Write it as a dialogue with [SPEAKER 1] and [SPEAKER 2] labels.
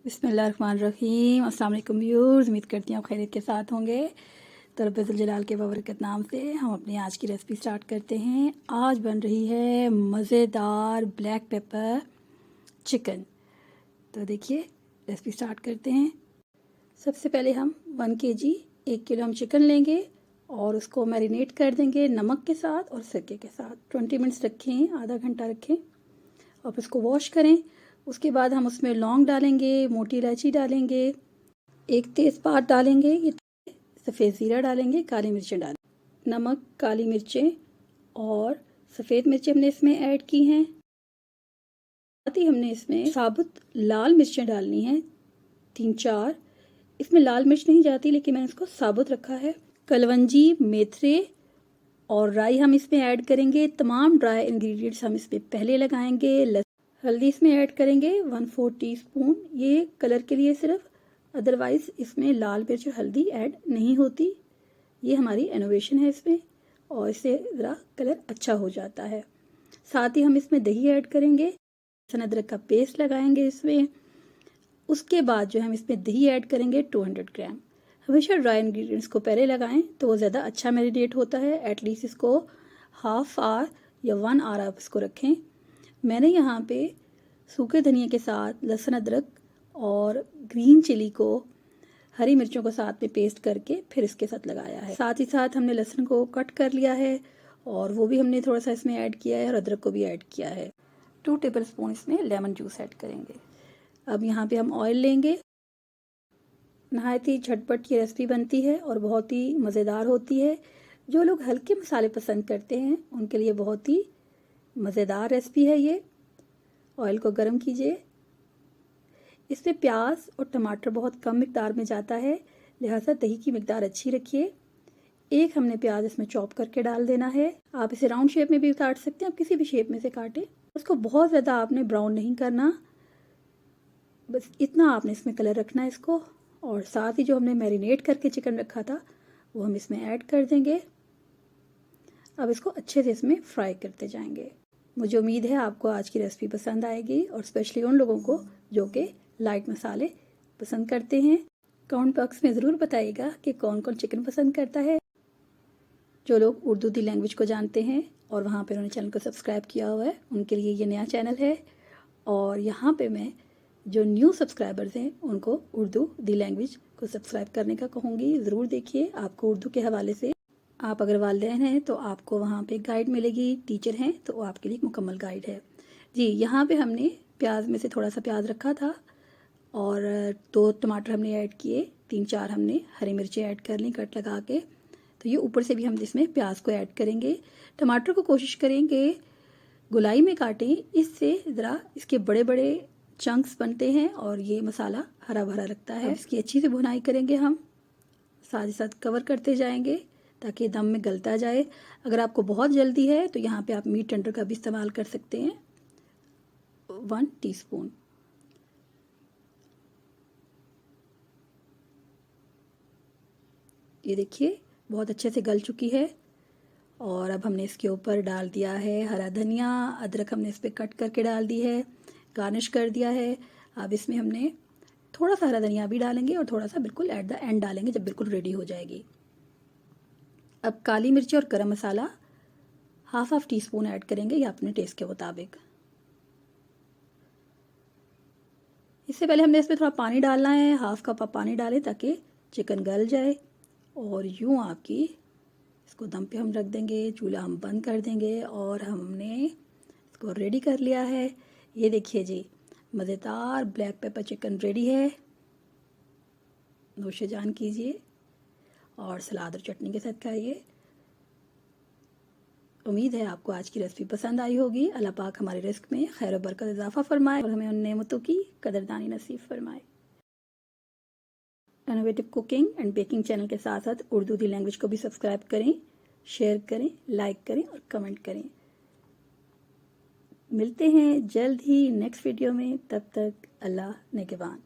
[SPEAKER 1] बिस्मिल्लाहिर्रहमानिर्रहीम। अस्सलाम वालेकुम व्यूअर्स, उम्मीद करती हूँ आप खैरियत के साथ होंगे। तो रब्बुल जलाल के बरकत नाम से हम अपनी आज की रेसिपी स्टार्ट करते हैं। आज बन रही है मज़ेदार ब्लैक पेपर चिकन। तो देखिए रेसिपी स्टार्ट करते हैं। सबसे पहले हम 1 kg 1 किलो हम चिकन लेंगे और उसको मैरिनेट कर देंगे नमक के साथ और सिरके के साथ। 20 मिनट्स रखें, आधा घंटा रखें और फिर उसको वॉश करें। उसके बाद हम उसमें लौंग डालेंगे, मोटी इलायची डालेंगे, एक तेज़पात डालेंगे, ये सफ़ेद ज़ीरा डालेंगे, काली मिर्चें डालेंगे, नमक, काली मिर्चें और सफ़ेद मिर्चें हमने इसमें ऐड की हैं। साथ ही हमने इसमें साबुत लाल मिर्चें डालनी हैं 3-4। इसमें लाल मिर्च नहीं जाती लेकिन मैंने इसको साबुत रखा है। कलवंजी, मेथरे और राई हम इसमें ऐड करेंगे। तमाम ड्राई इंग्रेडिएंट्स हम इसमें पहले लगाएंगे। हल्दी इसमें ऐड करेंगे 1/4 टीस्पून, ये कलर के लिए सिर्फ, अदरवाइज इसमें लाल मिर्च और हल्दी ऐड नहीं होती। ये हमारी इनोवेशन है इसमें और इससे ज़रा कलर अच्छा हो जाता है। साथ ही हम इसमें दही ऐड करेंगे, लहसुन अदरक का पेस्ट लगाएंगे इसमें। उसके बाद जो हम इसमें दही ऐड करेंगे 200 ग्राम। हमेशा ड्राई इंग्रेडिएंट्स को पहले लगाएं तो वो ज़्यादा अच्छा मैरिनेट होता है। एटलीस्ट इसको हाफ आवर या 1 आवर आप इसको रखें। मैंने यहाँ पे सूखे धनिया के साथ लहसुन अदरक और ग्रीन चिली को, हरी मिर्चों को साथ में पेस्ट करके फिर इसके साथ लगाया है। साथ ही साथ हमने लहसुन को कट कर लिया है और वो भी हमने थोड़ा सा इसमें ऐड किया है और अदरक को भी ऐड किया है। 2 टेबलस्पून इसमें लेमन जूस ऐड करेंगे। अब यहाँ पे हम ऑयल लेंगे। नहायत ही झटपट ये रेसिपी बनती है और बहुत ही मज़ेदार होती है। जो लोग हल्के मसाले पसंद करते हैं उनके लिए बहुत ही मज़ेदार रेसिपी है ये। ऑयल को गर्म कीजिए। इसमें प्याज और टमाटर बहुत कम मिकदार में जाता है, लिहाजा दही की मिकदार अच्छी रखिए। एक हमने प्याज इसमें चॉप करके डाल देना है। आप इसे राउंड शेप में भी काट सकते हैं, आप किसी भी शेप में से काटें। उसको बहुत ज़्यादा आपने ब्राउन नहीं करना, बस इतना आपने इसमें कलर रखना है इसको। और साथ ही जो हमने मैरिनेट करके चिकन रखा था वो हम इसमें ऐड कर देंगे। अब इसको अच्छे से इसमें फ्राई करते जाएंगे। मुझे उम्मीद है आपको आज की रेसिपी पसंद आएगी और स्पेशली उन लोगों को जो कि लाइट मसाले पसंद करते हैं। कमेंट बॉक्स में ज़रूर बताइएगा कि कौन कौन चिकन पसंद करता है। जो लोग उर्दू दी लैंग्वेज को जानते हैं और वहाँ पर उन्होंने चैनल को सब्सक्राइब किया हुआ है उनके लिए ये नया चैनल है। और यहाँ पे मैं जो न्यू सब्सक्राइबर्स हैं उनको उर्दू दी लैंग्वेज को सब्सक्राइब करने का कहूँगी। ज़रूर देखिए, आपको उर्दू के हवाले से, आप अगर वालिदैन हैं तो आपको वहाँ पे गाइड मिलेगी, टीचर हैं तो आपके लिए मुकम्मल गाइड है जी। यहाँ पे हमने प्याज में से थोड़ा सा प्याज रखा था और 2 टमाटर हमने ऐड किए, 3-4 हमने हरी मिर्चें ऐड कर ली कट लगा के। तो ये ऊपर से भी हम इसमें प्याज को ऐड करेंगे। टमाटर को कोशिश करेंगे गोलाई में काटें, इससे ज़रा इसके बड़े बड़े चंक्स बनते हैं और ये मसाला हरा भरा लगता है। इसकी अच्छी से भुनाई करेंगे हम, साथ ही साथ कवर करते जाएंगे ताकि दम में गलता जाए। अगर आपको बहुत जल्दी है तो यहाँ पे आप मीट टेंडर का भी इस्तेमाल कर सकते हैं, 1 टीस्पून। ये देखिए बहुत अच्छे से गल चुकी है। और अब हमने इसके ऊपर डाल दिया है हरा धनिया, अदरक हमने इस पर कट करके डाल दी है, गार्निश कर दिया है। अब इसमें हमने थोड़ा सा हरा धनिया भी डालेंगे और थोड़ा सा बिल्कुल एट द एंड डालेंगे जब बिल्कुल रेडी हो जाएगी। अब काली मिर्ची और गरम मसाला हाफ टीस्पून ऐड करेंगे, या अपने टेस्ट के मुताबिक। इससे पहले हमने इसमें थोड़ा पानी डालना है, हाफ कप आप पानी डालें ताकि चिकन गल जाए। और यूँ आपकी इसको दम पे हम रख देंगे, चूल्हा हम बंद कर देंगे और हमने इसको रेडी कर लिया है। ये देखिए जी, मज़ेदार ब्लैक पेपर चिकन रेडी है। नोशे जान कीजिए और सलाद और चटनी के साथ खाइए। उम्मीद है आपको आज की रेसिपी पसंद आई होगी। अल्लाह पाक हमारे रिस्क में खैर और बरकत इजाफा फरमाए और हमें उन नेमतों की कदरदानी नसीब फरमाए। Innovative cooking and baking channel के साथ साथ उर्दू दी लैंग्वेज को भी सब्सक्राइब करें, शेयर करें, लाइक करें और कमेंट करें। मिलते हैं जल्द ही नेक्स्ट वीडियो में, तब तक अल्लाह निगहबान।